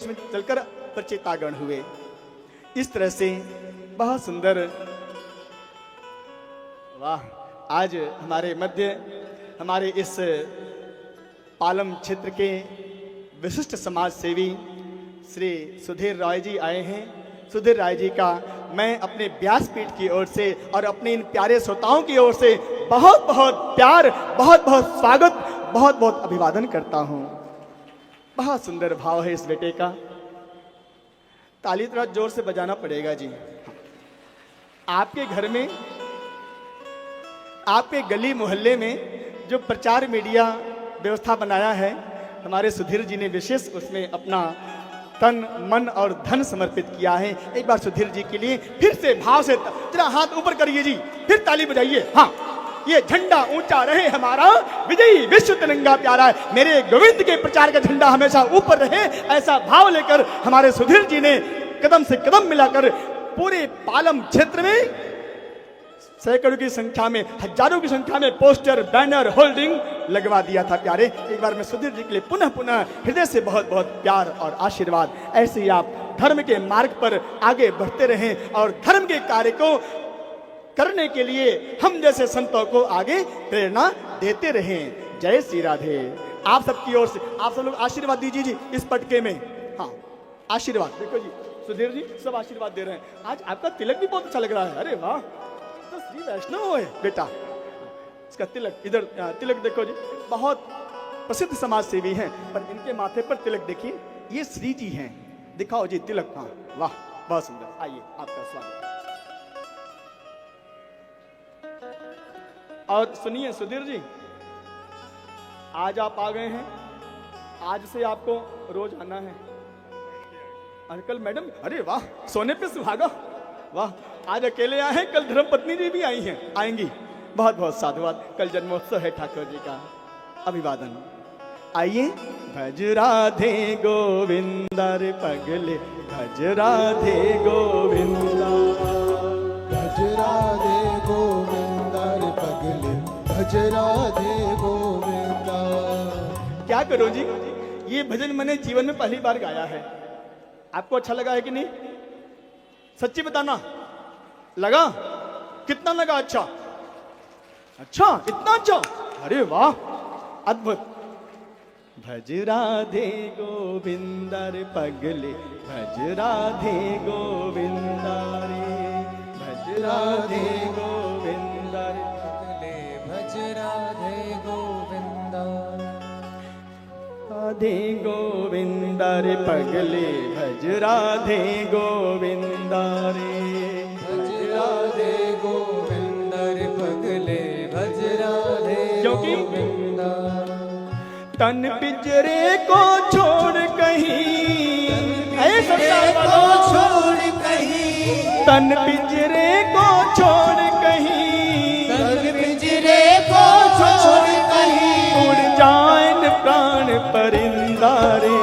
में चलकर प्रचेतागण हुए। इस तरह से बहुत सुंदर, वाह, आज हमारे मध्य हमारे इस पालम क्षेत्र के विशिष्ट समाज सेवी श्री सुधीर राय जी आए हैं। सुधीर राय जी का मैं अपने व्यासपीठ की ओर से और अपने इन प्यारे श्रोताओं की ओर से बहुत बहुत प्यार, बहुत बहुत स्वागत, बहुत बहुत अभिवादन करता हूं। बहुत सुंदर भाव है इस बेटे का। ताली थोड़ा जोर से बजाना पड़ेगा जी। आपके घर में, आपके गली मोहल्ले में जो प्रचार मीडिया व्यवस्था बनाया है, हमारे सुधीर जी ने विशेष उसमें अपना तन मन और धन समर्पित किया है। एक बार सुधीर जी के लिए फिर से भाव से जरा हाथ ऊपर करिए जी, फिर ताली बजाइए। हाँ, ये झंडा ऊंचा रहे हमारा, विजयी विश्व तिरंगा प्यारा है, मेरे गोविंद के प्रचार का झंडा हमेशा ऊपर रहे, ऐसा भाव लेकर हमारे सुधीर जी ने कदम से कदम मिलाकर पूरे पालम क्षेत्र में सैकड़ों की संख्या में, हजारों की संख्या में पोस्टर, बैनर, होल्डिंग लगवा दिया था प्यारे। एक बार मैं सुधीर जी के लिए पुनः पुनः हृदय से बहुत बहुत प्यार और आशीर्वाद। ऐसे ही आप धर्म के मार्ग पर आगे बढ़ते रहें और धर्म के कार्य को करने के लिए हम जैसे संतों को आगे प्रेरणा देते रहें। जय श्री राधे। आप सबकी ओर से आप सब लोग आशीर्वाद दीजिए जी इस पटके में। हाँ, आशीर्वाद देखो जी, सुधीर जी सब आशीर्वाद दे रहे हैं। आज आपका तिलक भी बहुत अच्छा लग रहा है। अरे वाह, तो श्री वैष्णव है बेटा। इसका तिलक, इधर तिलक देखो जी, बहुत प्रसिद्ध समाज सेवी हैं, पर इनके माथे पर तिलक देखिए, ये श्री जी हैं। दिखाओ जी तिलक। हाँ, वाह, बहुत सुंदर। आइए, आपका स्वागत। और सुनिए सुधीर जी, आज आप आ गए हैं, आज से आपको रोज आना है। अंकल मैडम, अरे वाह, सोने पे सुहागा, वाह, आज अकेले आए हैं, कल धर्मपत्नी जी भी आई हैं, आएंगी। बहुत बहुत साधुवाद। कल जन्मोत्सव है ठाकुर जी का। अभिवादन। आइए। भज राधे गोविंदर पगले, भज राधे गोविंदा, भज राधे गोविंदर पगले, भज राधे गोविंदा। क्या करो जी, ये भजन मैंने जीवन में पहली बार गाया है। आपको अच्छा लगा है कि नहीं? सच्ची बताना। लगा? कितना लगा? अच्छा, अच्छा, इतना अच्छा, अरे वाह, अद्भुत। भज राधे गोविंदर पगले, भज राधे गोविंदा रे, भज राधे गोविंदर पगले, भज राधे गोविंदा। राधे गोविंदर पगले, भज राधे गोविंदा रे, भज राधे गोविंदर पगले, भज राधे क्योंकि गोविंदा। तन पिंजरे को छोड़ कहीं, को छोड़ कहीं, तन पिंजरे को छोड़ कहीं, तन पिंजरे को छोड़ कहीं, उड़ जाए न प्राण परिंदा रे।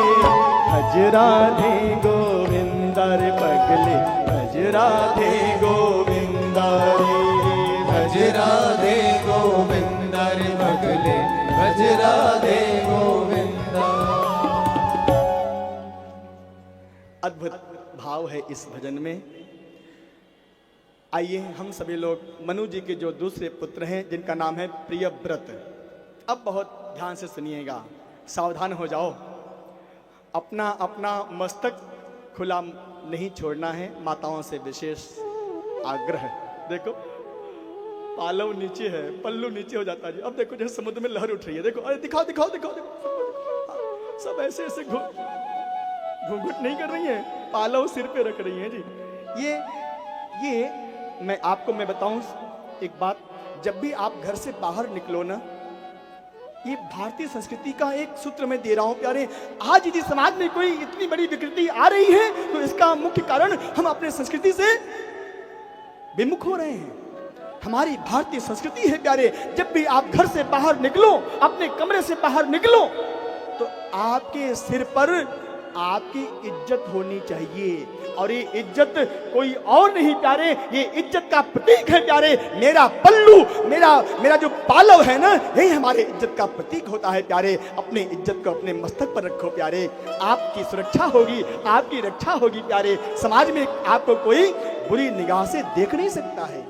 भज राधे गोविंदर पगले, भज राधे गोविंदा रे, भज राधे गोविंदर पगले, भज राधे गोविंदा। अद्भुत भाव है इस भजन में। आइए हम सभी लोग मनु जी के जो दूसरे पुत्र हैं, जिनका नाम है प्रियव्रत, अब बहुत ध्यान से सुनिएगा, सावधान हो जाओ। अपना अपना मस्तक खुला नहीं छोड़ना है, माताओं से विशेष आग्रह। देखो पालव नीचे है, पल्लू नीचे हो जाता है। अब देखो जैसे समुद्र में लहर उठ रही है, देखो, अरे दिखाओ दिखाओ दिखाओ, देखो सब ऐसे ऐसे घूंघट नहीं कर रही है, पालव सिर पे रख रही हैं जी। ये मैं आपको बताऊं एक बात, जब भी आप घर से बाहर निकलो ना, ये भारतीय संस्कृति का एक सूत्र मैं दे रहा हूं प्यारे। आज यदि समाज में कोई इतनी बड़ी विकृति आ रही है, तो इसका मुख्य कारण हम अपने संस्कृति से विमुख हो रहे हैं। हमारी भारतीय संस्कृति है प्यारे, जब भी आप घर से बाहर निकलो, अपने कमरे से बाहर निकलो, तो आपके सिर पर आपकी इज्जत होनी चाहिए। और ये इज्जत कोई और नहीं प्यारे, ये इज्जत का प्रतीक है प्यारे। मेरा पल्लू, मेरा जो पालव है ना, यही हमारे इज्जत का प्रतीक होता है प्यारे। अपनी इज्जत को अपने मस्तक पर रखो प्यारे, आपकी सुरक्षा होगी, आपकी रक्षा होगी प्यारे। समाज में आपको कोई बुरी निगाह से देख नहीं सकता है।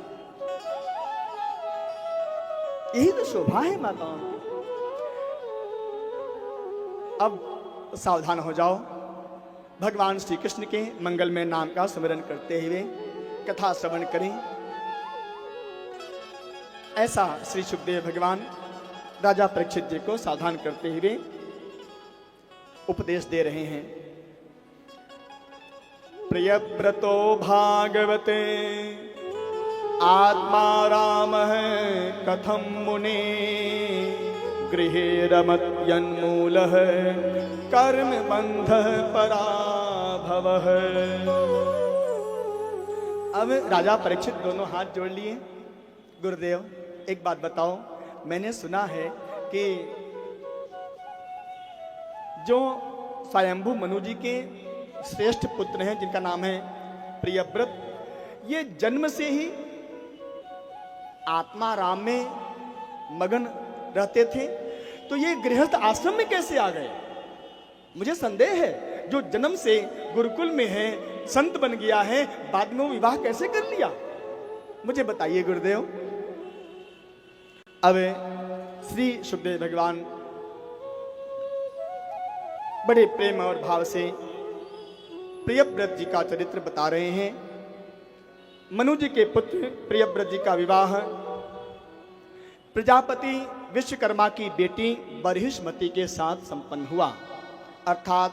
यही तो शोभा है माताओं की। अब सावधान हो जाओ, भगवान श्री कृष्ण के मंगलमय नाम का स्मरण करते हुए कथा श्रवण करें। ऐसा श्री सुखदेव भगवान राजा परीक्षित जी को सावधान करते हुए उपदेश दे रहे हैं। प्रियव्रतो भागवते आत्मा राम है कथम मुने, गृहे रमत्यन्मूल कर्म बंध पराभव। अब राजा परीक्षित दोनों हाथ जोड़ लिए। गुरुदेव एक बात बताओ, मैंने सुना है कि जो स्वयंभू मनु जी के श्रेष्ठ पुत्र हैं जिनका नाम है प्रियव्रत, ये जन्म से ही आत्मा राम में मगन रहते थे, तो ये गृहस्थ आश्रम में कैसे आ गए? मुझे संदेह है, जो जन्म से गुरुकुल में है, संत बन गया है, बाद में वो विवाह कैसे कर लिया? मुझे बताइए गुरुदेव। अब श्री सुखदेव भगवान बड़े प्रेम और भाव से प्रियव्रत जी का चरित्र बता रहे हैं। मनु जी के पुत्र प्रियव्रत जी का विवाह प्रजापति विश्वकर्मा की बेटी बर्हिष्मति के साथ संपन्न हुआ। अर्थात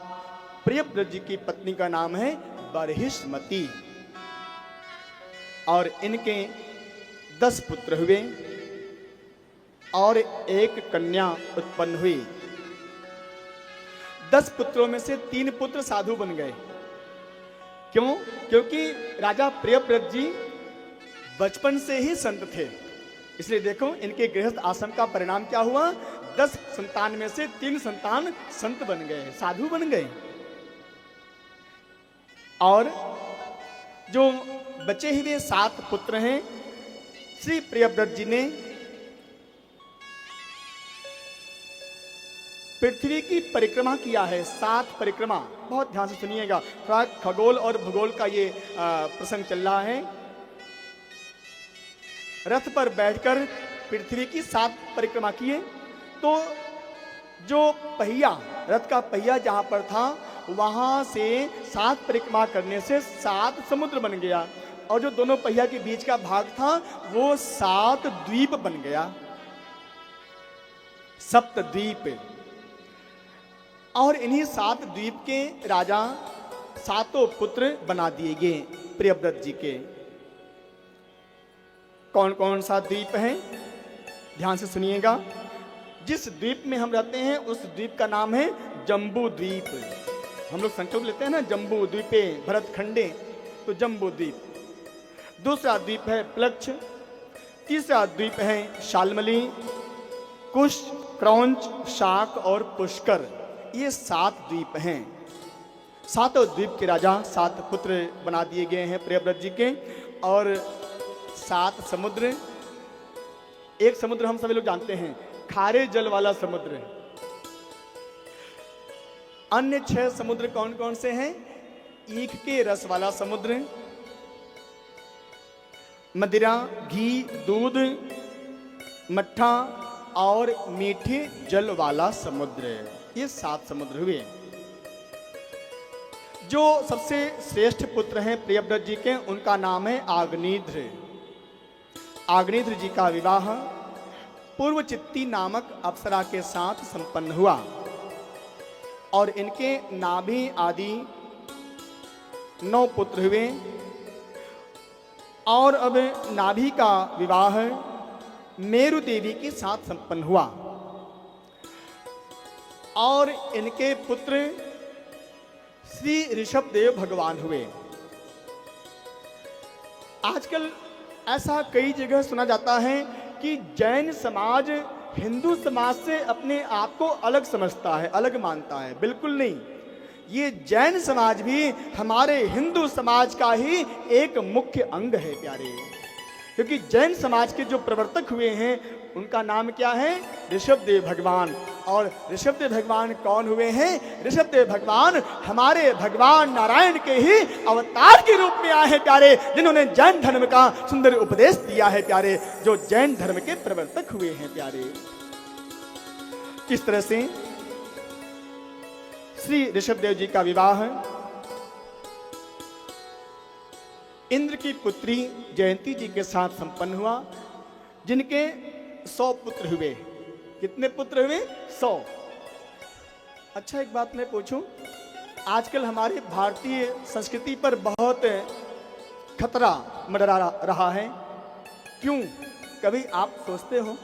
प्रियव्रत जी की पत्नी का नाम है बर्हिष्मति और इनके 10 पुत्र हुए और एक कन्या उत्पन्न हुई। 10 पुत्रों में से 3 पुत्र साधु बन गए। क्यों? क्योंकि राजा प्रियव्रत जी बचपन से ही संत थे। इसलिए देखो इनके गृहस्थ आश्रम का परिणाम क्या हुआ, 10 संतान में से 3 संतान संत बन गए, साधु बन गए। और जो बचे हुए 7 पुत्र हैं, श्री प्रियव्रत जी ने पृथ्वी की परिक्रमा किया है। 7 परिक्रमा, बहुत ध्यान से सुनिएगा, थोड़ा खगोल और भूगोल का ये प्रसंग चल रहा है। रथ पर बैठकर पृथ्वी की 7 परिक्रमा किए, तो जो पहिया, रथ का पहिया जहां पर था, वहां से 7 परिक्रमा करने से 7 समुद्र बन गया, और जो दोनों पहिया के बीच का भाग था वो 7 द्वीप बन गया, सप्तद्वीप। और इन्हीं 7 द्वीप के राजा 7 पुत्र बना दिए गए प्रियव्रत जी के। कौन कौन सा द्वीप है, ध्यान से सुनिएगा। जिस द्वीप में हम रहते हैं उस द्वीप का नाम है जम्बू द्वीप। हम लोग संकल्प लेते हैं ना, जम्बू द्वीपे भरतखंडे, तो जम्बू द्वीप। दूसरा द्वीप है प्लक्ष। तीसरा द्वीप है शाल्मली, कुश, क्रौंच, शाक और पुष्कर। ये 7 द्वीप हैं। 7 द्वीप के राजा 7 पुत्र बना दिए गए हैं प्रियव्रत जी के। और 7 समुद्र, एक समुद्र हम सभी लोग जानते हैं, खारे जल वाला समुद्र। अन्य 6 समुद्र कौन कौन से हैं? ईख के रस वाला समुद्र, मदिरा, घी, दूध, मट्ठा और मीठे जल वाला समुद्र। ये 7 समुद्र हुए। जो सबसे श्रेष्ठ पुत्र हैं प्रियव्रत जी के, उनका नाम है आग्नेध्र। आग्नेध्र जी का विवाह पूर्वचित्ती नामक अप्सरा के साथ संपन्न हुआ और इनके नाभि आदि 9 पुत्र हुए। और अब नाभि का विवाह मेरु देवी के साथ संपन्न हुआ और इनके पुत्र श्री ऋषभदेव भगवान हुए। आजकल ऐसा कई जगह सुना जाता है कि जैन समाज हिंदू समाज से अपने आप को अलग समझता है, अलग मानता है। बिल्कुल नहीं, ये जैन समाज भी हमारे हिंदू समाज का ही एक मुख्य अंग है प्यारे। क्योंकि जैन समाज के जो प्रवर्तक हुए हैं उनका नाम क्या है? ऋषभदेव भगवान। और ऋषभदेव भगवान कौन हुए हैं? ऋषभदेव भगवान हमारे भगवान नारायण के ही अवतार के रूप में आए हैं प्यारे, जिन्होंने जैन धर्म का सुंदर उपदेश दिया है प्यारे, जो जैन धर्म के प्रवर्तक हुए हैं प्यारे। इस तरह से श्री ऋषभदेव जी का विवाह इंद्र की पुत्री जयंती जी के साथ संपन्न हुआ, जिनके 100 पुत्र हुए। कितने पुत्र हुए? 100। अच्छा, एक बात मैं पूछूं, आजकल हमारे भारतीय संस्कृति पर बहुत खतरा मंडरा रहा है, क्यों? कभी आप सोचते हो?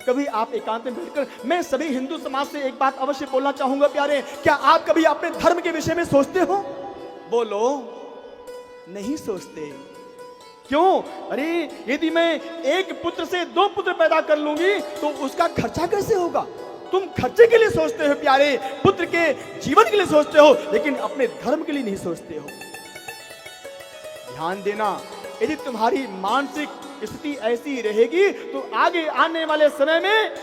कभी आप एकांत में बैठकर, मैं सभी हिंदू समाज से एक बात अवश्य बोलना चाहूंगा प्यारे, क्या आप कभी अपने धर्म के विषय में सोचते हो? बोलो। नहीं सोचते। क्यों? अरे यदि मैं एक पुत्र से 2 पुत्र पैदा कर लूंगी तो उसका खर्चा कैसे होगा? तुम खर्चे के लिए सोचते हो प्यारे, पुत्र के जीवन के लिए सोचते हो, लेकिन अपने धर्म के लिए नहीं सोचते हो। ध्यान देना, यदि तुम्हारी मानसिक स्थिति ऐसी रहेगी तो आगे आने वाले समय में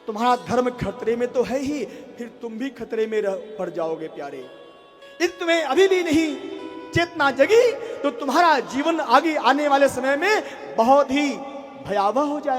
तुम्हारा धर्म खतरे में तो है ही, फिर तुम भी खतरे में पड़ जाओगे प्यारे। यदि तुम्हें अभी भी नहीं चेतना जगी तो तुम्हारा जीवन आगे आने वाले समय में बहुत ही भयावह हो जाएगा।